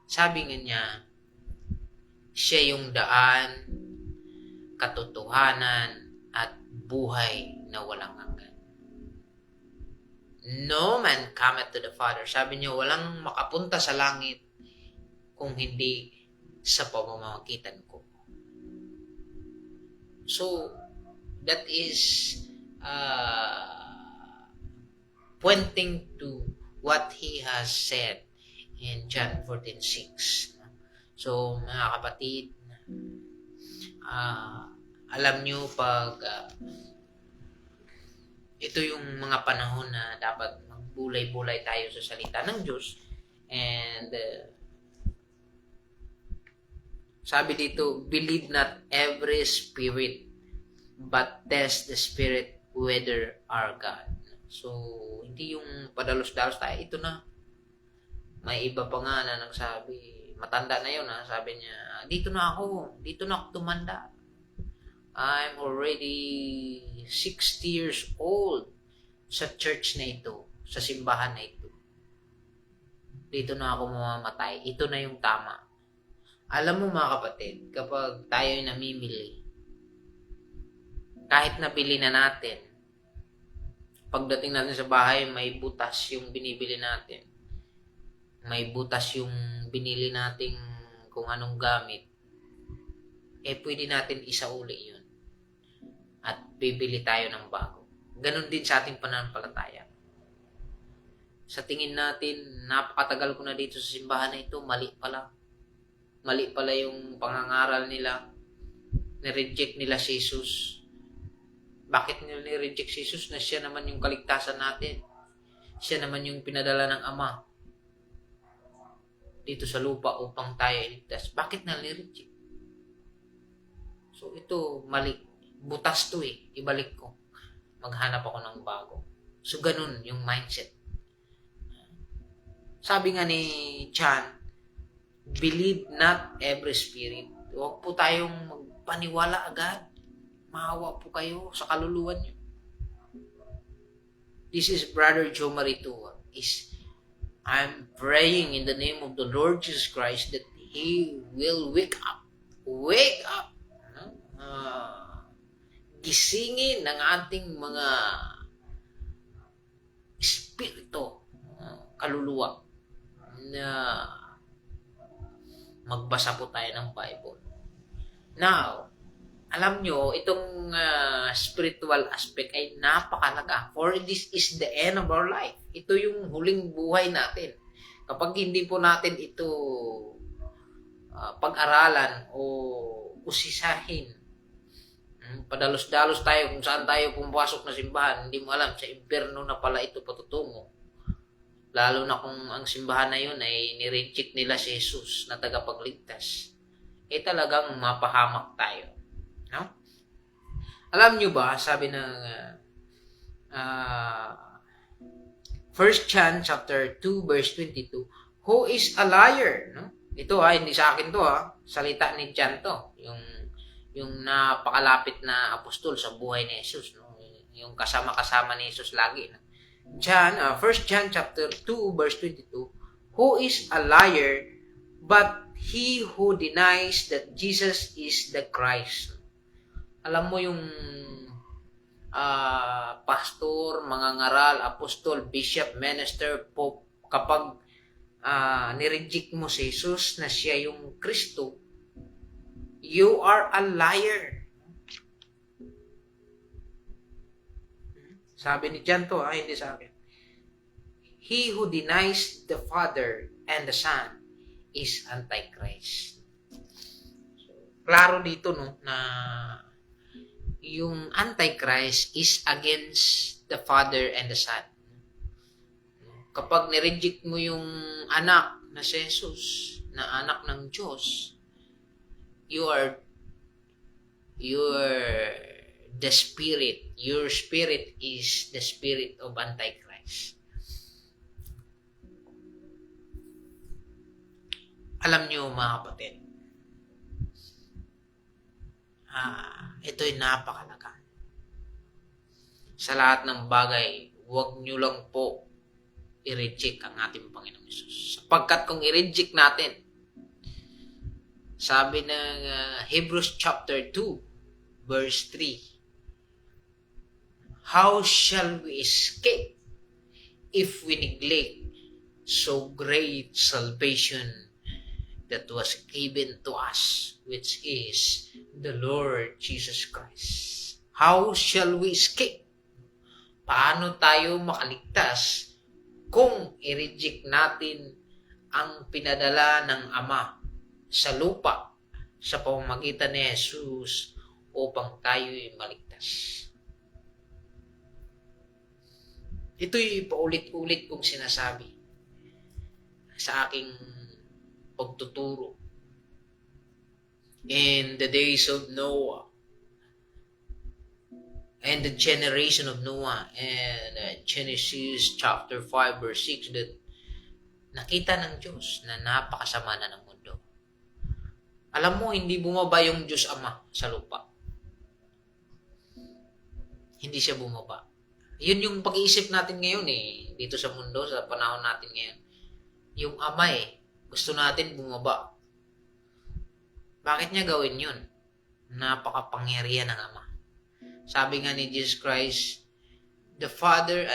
sabi nga niya, siya yung daan, katotohanan, at buhay na walang hanggan. No man cometh to the Father. Sabi niya, walang makapunta sa langit kung hindi sa pamamagitan ko. So, that is pointing to what He has said in John 14:6. So, mga kapatid, alam nyo pag ito yung mga panahon na dapat Bulay-bulay tayo sa salita ng Diyos. And sabi dito, believe not every spirit, but test the spirit whether are God. So, hindi yung padalos-dalos tayo. Ito na. May iba pa nga na nagsabi, matanda na yun ha, sabi niya, dito na ako tumanda. I'm already 60 years old sa church na ito, sa simbahan na ito. Dito na ako mamamatay. Ito na yung tama. Alam mo mga kapatid, kapag tayo ay namimili, kahit nabili na natin, pagdating natin sa bahay, may butas yung binibili natin. May butas yung binili nating kung anong gamit. Pwede natin isauli yun. At bibili tayo ng bago. Ganon din sa ating pananampalataya. Sa tingin natin, napakatagal ko na dito sa simbahan na ito, mali pala. Mali pala yung pangangaral nila. Nireject nila si Jesus. Bakit nila nireject si Jesus na siya naman yung kaligtasan natin? Siya naman yung pinadala ng Ama dito sa lupa upang tayo iligtas. Bakit nila nireject? So ito, mali. Butas to ibalik ko. Maghanap ako ng bago. So ganun yung mindset. Sabi nga ni John, believe not every spirit. Huwag po tayong magpaniwala agad. Maawa po kayo sa kaluluwan niyo. This is Brother Joe Maritua. I'm praying in the name of the Lord Jesus Christ that He will wake up. Wake up! Gisingin ng ating mga espiritu, kaluluwa, na magbasa po tayo ng Bible. Now, alam nyo, itong spiritual aspect ay napakalaga. For this is the end of our life. Ito yung huling buhay natin. Kapag hindi po natin ito pag-aralan o usisahin, padalos-dalos tayo kung saan tayo pumasok na simbahan, hindi mo alam, sa impyerno na pala ito patutungo. Lalo na kung ang simbahan na yun ay nireject nila si Jesus na tagapagligtas. Talagang mapahamak tayo. No? Alam nyo ba, sabi ng 1 John chapter 2 verse 22, who is a liar? No? Ito hindi sa akin to salita ni John to, yung napakalapit na apostol sa buhay ni Jesus, no? Yung kasama-kasama ni Jesus lagi. No? 1 John chapter 2 verse 22, who is a liar but he who denies that Jesus is the Christ. Alam mo yung pastor, mangangaral, apostol, bishop, minister, pope, kapag nireject mo si Jesus na siya yung Kristo, you are a liar. Sabi ni John to, hindi sa akin. He who denies the Father and the Son is Antichrist. So, klaro dito na yung Antichrist is against the Father and the Son. Kapag nireject mo yung anak na si Jesus, na anak ng Diyos, you are the spirit. Your spirit is the spirit of Antichrist. Alam niyo mga kapatid, ito'y napakalaga. Sa lahat ng bagay, huwag niyo lang po i-reject ang ating Panginoong Hesus. Sapagkat kung i-reject natin, sabi ng Hebrews chapter 2, verse 3, how shall we escape if we neglect so great salvation that was given to us, which is the Lord Jesus Christ? How shall we escape? Paano tayo makaligtas kung i-reject natin ang pinadala ng Ama sa lupa sa pamamagitan ni Jesus upang tayo'y maligtas? Ito'y paulit-ulit kong sinasabi sa aking pagtuturo. In the days of Noah, and the generation of Noah, and Genesis chapter 5 verse 6, that nakita ng Diyos na napakasama na ng mundo. Alam mo, hindi bumaba yung Diyos Ama sa lupa. Hindi siya bumaba. Yun yung pag-iisip natin ngayon dito sa mundo, sa panahon natin ngayon. Yung Ama gusto natin bumaba. Bakit niya gawin yun? Napakapangyarihan ng Ama. Sabi nga ni Jesus Christ, the Father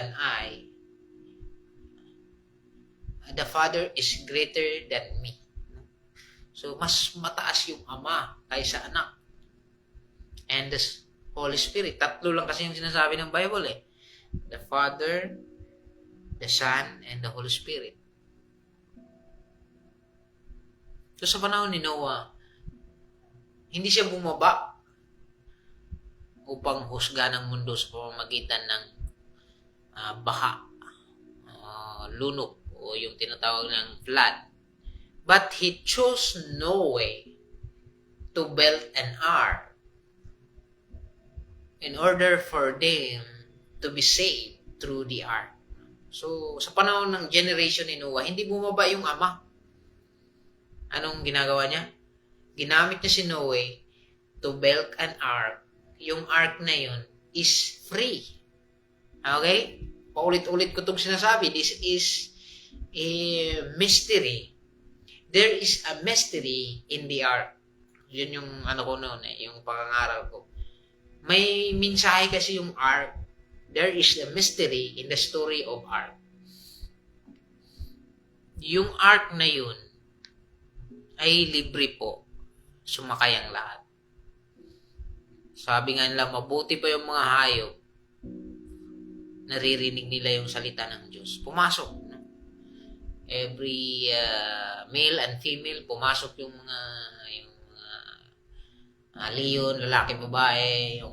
is greater than me. So, mas mataas yung Ama kaysa Anak. And the Holy Spirit. Tatlo lang kasi yung sinasabi ng Bible The Father, the Son, and the Holy Spirit. So, sa panahon ni Noah, hindi siya bumaba upang husga ng mundo sa pamamagitan ng baha, lunok, o yung tinatawag ng flood. But he chose Noah to build an ark in order for them to be saved through the ark. So, sa panahon ng generation ni Noah, hindi bumaba yung Ama. Anong ginagawa niya? Ginamit niya si Noah to build an ark. Yung ark na yun is free. Okay? Paulit-ulit ko itong sinasabi. This is a mystery. There is a mystery in the ark. Yun yung ko noon yung pangangaral ko. May mensahe kasi yung ark. There is a mystery in the story of ark. Yung ark na yun ay libre po. Sumakay ang lahat. Sabi nga nila, mabuti pa yung mga hayop. Naririnig nila yung salita ng Diyos. Pumasok. Every male and female, pumasok yung mga leon, lalaki, babae, yung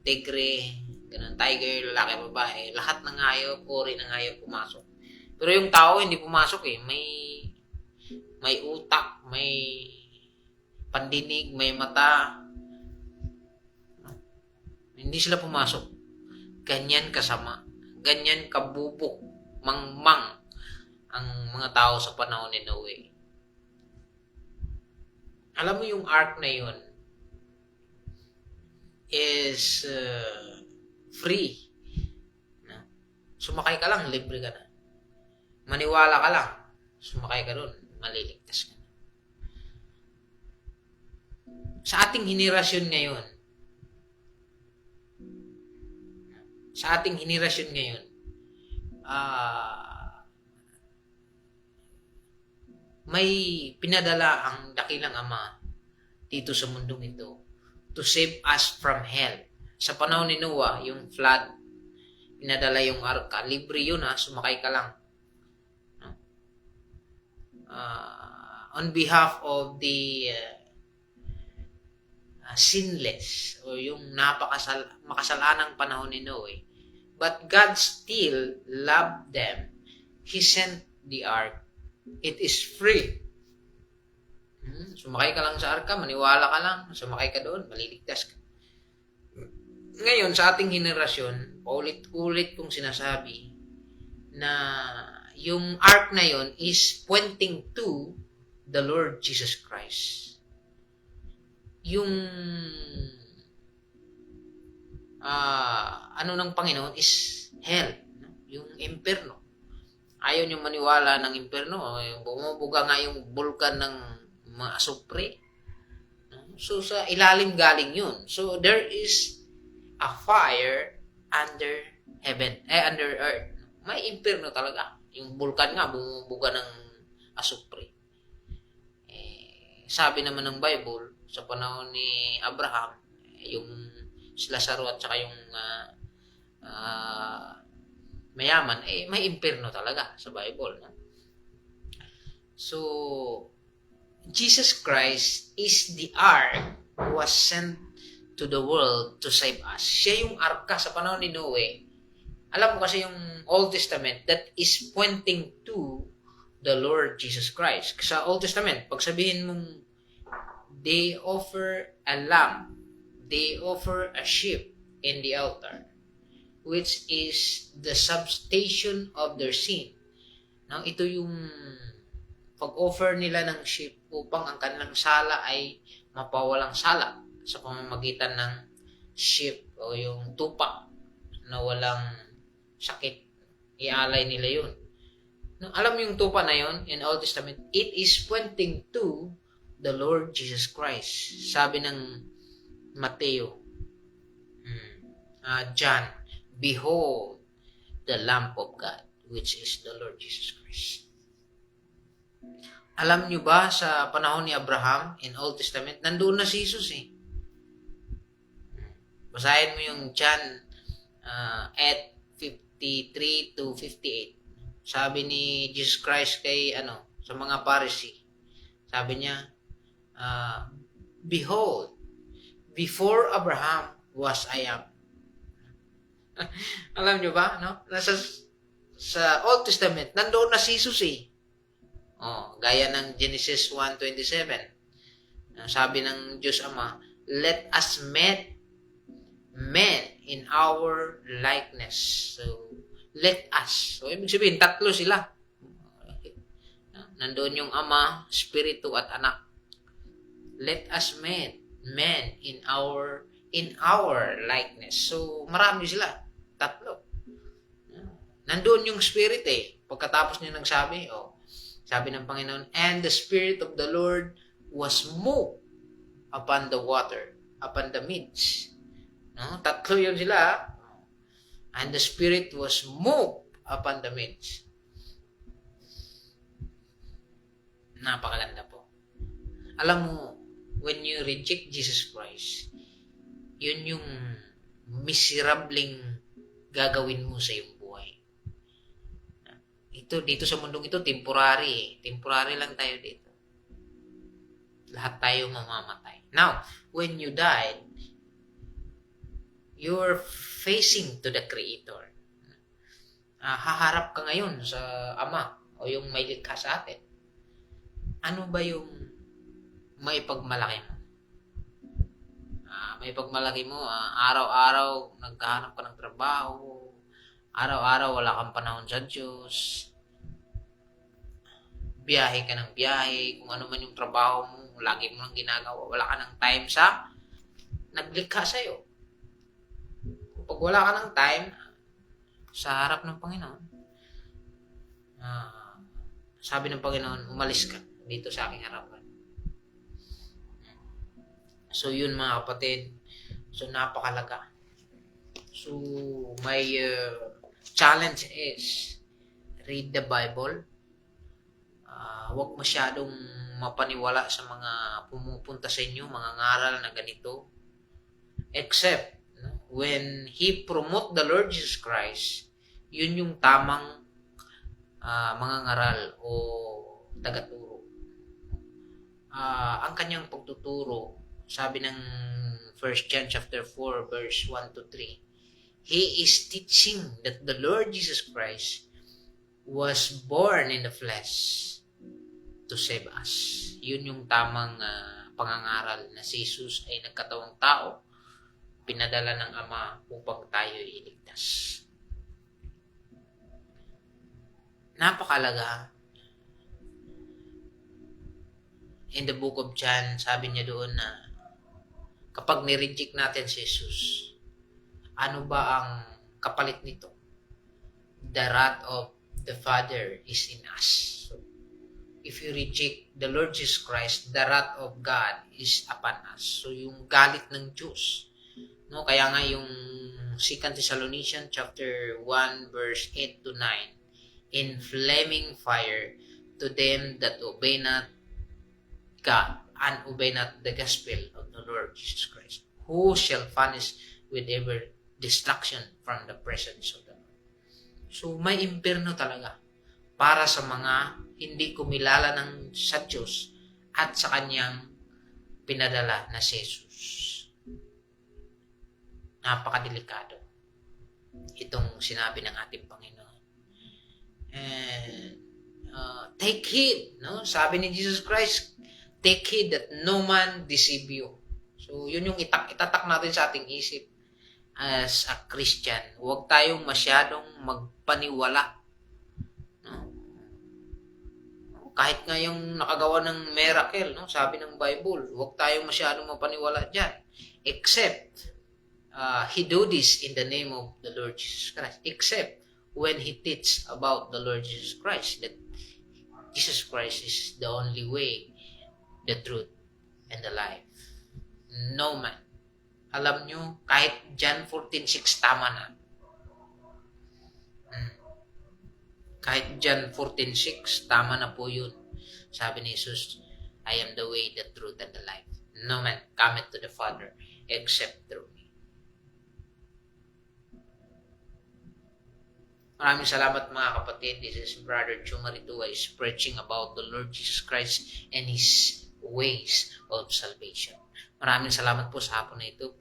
tigre, ganun, tiger, lalaki, babae. Lahat ng hayop, uri ng hayop, pumasok. Pero yung tao, hindi pumasok May utak, may pandinig, may mata. Hindi sila pumasok. Ganyan kasama. Ganyan kabubok, mangmang ang mga tao sa panahon ni Noah. Alam mo yung ark na yun is free. Sumakay ka lang, libre ka na. Maniwala ka lang, sumakay ka doon, maliligtas ka na. Sa ating henerasyon ngayon, may pinadala ang dakilang Ama dito sa mundong ito to save us from hell. Sa panahon ni Noah, yung flood, pinadala yung arka. Libre yun sumakay ka lang. On behalf of the sinless, o yung makasalanang panahon ni Noah. But God still loved them. He sent the ark. It is free. Sumakay ka lang sa arka, maniwala ka lang, sumakay ka doon, maliligtas ka. Ngayon, sa ating henerasyon, paulit-ulit kong sinasabi na yung ark na yon is pointing to the Lord Jesus Christ. Yung ng Panginoon is hell, yung impyerno. Ayaw nyo maniwala ng impyerno, bumubuga nga yung bulkan ng mga asupre. So sa ilalim galing yun. So there is a fire under heaven, under earth. May impyerno talaga. Yung bulkan nga bumubuga ng asupre. Sabi naman ng Bible, sa panahon ni Abraham, yung sila Lazaro at saka yung mayaman, may impyerno talaga sa Bible. No? So, Jesus Christ is the ark who was sent to the world to save us. Siya yung arka sa panahon ni Noe. Alam mo kasi yung Old Testament that is pointing to the Lord Jesus Christ. Sa Old Testament, pag sabihin mong they offer a lamb, they offer a sheep in the altar, which is the substitution of their sin. Now, ito yung pag-offer nila ng sheep upang ang kanilang sala ay mapawalang sala sa pamamagitan ng sheep o yung tupa na walang sakit. Ialay nila yun. No, alam mo yung tupa na yun in Old Testament, it is pointing to the Lord Jesus Christ. Sabi ng Mateo, John, behold the Lamb of God, which is the Lord Jesus Christ. Alam nyo ba sa panahon ni Abraham in Old Testament, nandoon na si Jesus eh. Basahin mo yung John 8:53 to 58. Sabi ni Jesus Christ kay sa mga Pharisee. Sabi niya, behold, before Abraham was I am. Alam nyo ba? No? Sa Old Testament, nandoon na si Jesus eh. Gaya ng Genesis 1:27. Sabi ng Diyos Ama, let us make men in our likeness. So, let us. So, ibig sabihin, tatlo sila. Nandoon yung Ama, Espiritu at Anak. Let us make men in our likeness. So, marami sila. Tatlo. Nandoon yung Spirit eh. Pagkatapos niya nagsabi, sabi ng Panginoon, and the Spirit of the Lord was moved upon the water, upon the midst. No? Tatlo yun sila. And the Spirit was moved upon the midst. Napakaganda po. Alam mo, when you reject Jesus Christ, yun yung miserableng gagawin mo sa iyong buhay. Dito sa mundong ito, temporary eh. Temporary lang tayo dito. Lahat tayo mamamatay. Now, when you died, you're facing to the Creator. Haharap ka ngayon sa Ama o yung may likha sa atin. Ano ba yung maipagmalaki mo? Maipagmalaki mo, araw-araw naghahanap ka ng trabaho, araw-araw wala kang panahon sa Diyos, biyahe ka ng biyahe, kung ano man yung trabaho mo, lagi mo lang ginagawa, wala ka ng time sa naglikha sa'yo. Pag wala ka ng time sa harap ng Panginoon, sabi ng Panginoon, umalis ka dito sa aking harapan. So yun mga kapatid, so napakalaga. So my challenge is read the Bible. Huwag masyadong mapaniwala sa mga pumupunta sa inyo, mga ngaral na ganito. Except when He promote the Lord Jesus Christ, yun yung tamang mga ngaral o tagaturo. Ang kanyang pagtuturo, sabi ng 1 John chapter 4 verse 1 to 3, He is teaching that the Lord Jesus Christ was born in the flesh to save us. Yun yung tamang pangangaral na si Jesus ay nagkatawang tao, pinadala ng Ama upang tayo iligtas. Napakalaga. In the book of John, sabi niya doon na kapag nireject natin si Jesus, ano ba ang kapalit nito? The wrath of the Father is in us. So, if you reject the Lord Jesus Christ, the wrath of God is upon us. So, yung galit ng Diyos. No? Kaya nga yung 2 Thessalonians chapter 1 verse 8 to 9, in flaming fire to them that obey not God and obey not the gospel of the Lord Jesus Christ, who shall punish with ever destruction from the presence of the Lord. So may impyerno talaga para sa mga hindi kumilala sa Diyos at sa kanyang pinadala na si Jesus. Napakadelikado itong sinabi ng ating Panginoon. And take heed, no? Sabi ni Jesus Christ, take heed that no man deceive you. So, yun yung itatak natin sa ating isip as a Christian. Huwag tayong masyadong magpaniwala. No? Kahit nga yung nakagawa ng miracle, no? Sabi ng Bible, huwag tayong masyadong mapaniwala dyan. Except, he do this in the name of the Lord Jesus Christ. Except when he teach about the Lord Jesus Christ, that Jesus Christ is the only way, the truth, and the life. No man. Alam nyo, kahit John 14:6 tama na. Kahit John 14:6, tama na po yun. Sabi ni Jesus, I am the way, the truth, and the life. No man cometh to the Father except through me. Maraming salamat mga kapatid. This is Brother Chumaritua is preaching about the Lord Jesus Christ and His ways of salvation. Maraming salamat po sa hapon na ito.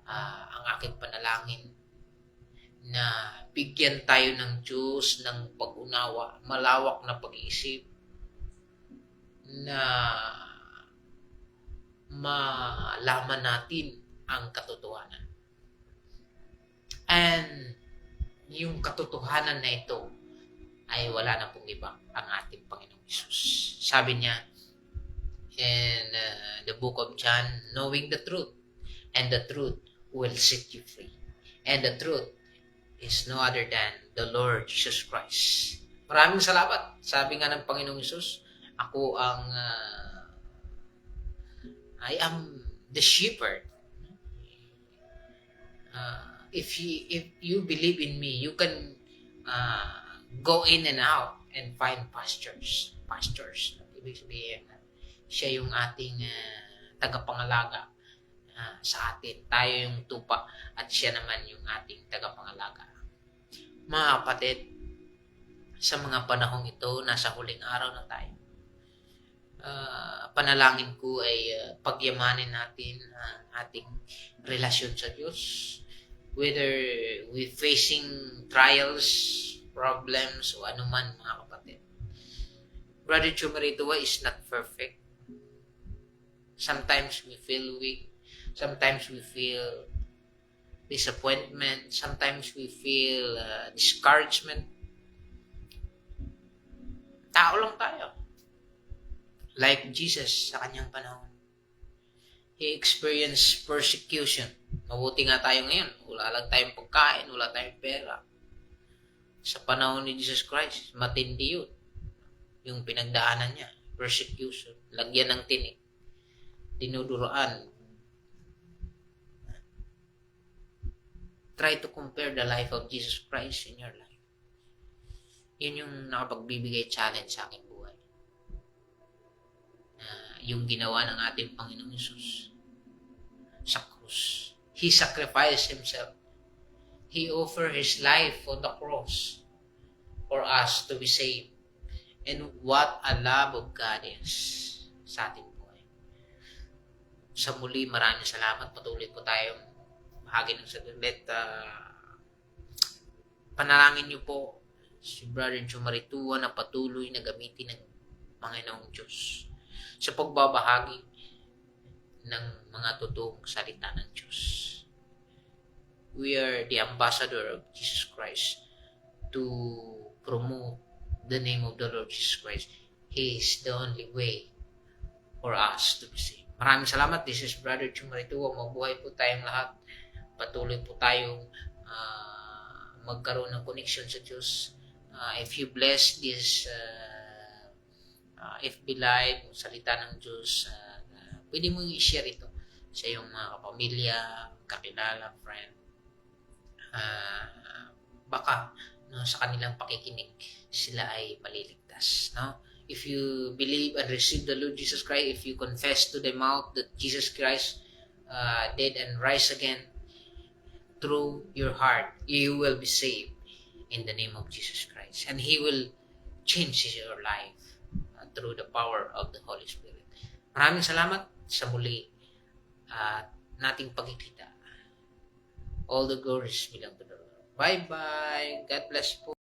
Ang aking panalangin na bigyan tayo ng Diyos ng pag-unawa, malawak na pag-iisip, na malaman natin ang katotohanan. And yung katotohanan na ito ay wala na pong iba ang ating Panginoong Hesus. Sabi niya in the book of John, knowing the truth, and the truth will set you free. And the truth is no other than the Lord Jesus Christ. Maraming salamat. Sabi nga ng Panginoong Hesus, ako ang I am the shepherd. If you believe in me, you can go in and out and find pastures. Ibig sabihin, siya yung ating tagapangalaga sa atin. Tayo yung tupa at siya naman yung ating tagapangalaga. Mga kapatid, sa mga panahong ito, nasa huling araw na tayo. Panalangin ko ay pagyamanin natin ang ating relasyon sa Diyos. Whether we facing trials, problems, o anuman mga kapatid. Brother Chumaritua is not perfect. Sometimes we feel weak. Sometimes we feel disappointment. Sometimes we feel discouragement. Tao lang tayo. Like Jesus sa kanyang panahon. He experienced persecution. Mabuti nga tayo ngayon. Wala lang tayong pagkain, wala tayong pera. Sa panahon ni Jesus Christ, matindi yun. Yung pinagdaanan niya, persecution, lagyan ng tinik, dinuduroan. Try to compare the life of Jesus Christ in your life. Yun yung nakapagbibigay challenge sa aking buhay. Yung ginawa ng ating Panginoong Hesus sa krus. He sacrificed Himself. He offered His life on the cross for us to be saved. And what a love of God is sa ating buhay. Sa muli, maraming salamat. Patuloy po tayong bahagi ng saglit. Panalangin niyo po si Brother Chumaritua na patuloy na gamitin ng Panginoong Diyos sa pagbabahagi ng mga totoong salita ng Diyos. We are the ambassador of Jesus Christ to promote the name of the Lord Jesus Christ. He is the only way for us to be saved. Maraming salamat. This is Brother Chumaritua. Mabuhay po tayong lahat. Patuloy po tayong magkaroon ng connection sa Diyos. If you bless this FB Live, salita ng Diyos, pwede mo i-share ito sa iyong mga kapamilya, kakilala, friend. Baka sa kanilang pakikinig sila ay maliligtas. No? If you believe and receive the Lord Jesus Christ, if you confess to the mouth that Jesus Christ dead and rise again, through your heart, you will be saved in the name of Jesus Christ. And He will change your life through the power of the Holy Spirit. Maraming salamat sa muli nating pagkikita. All the glories belong to the Lord. Bye-bye. God bless po.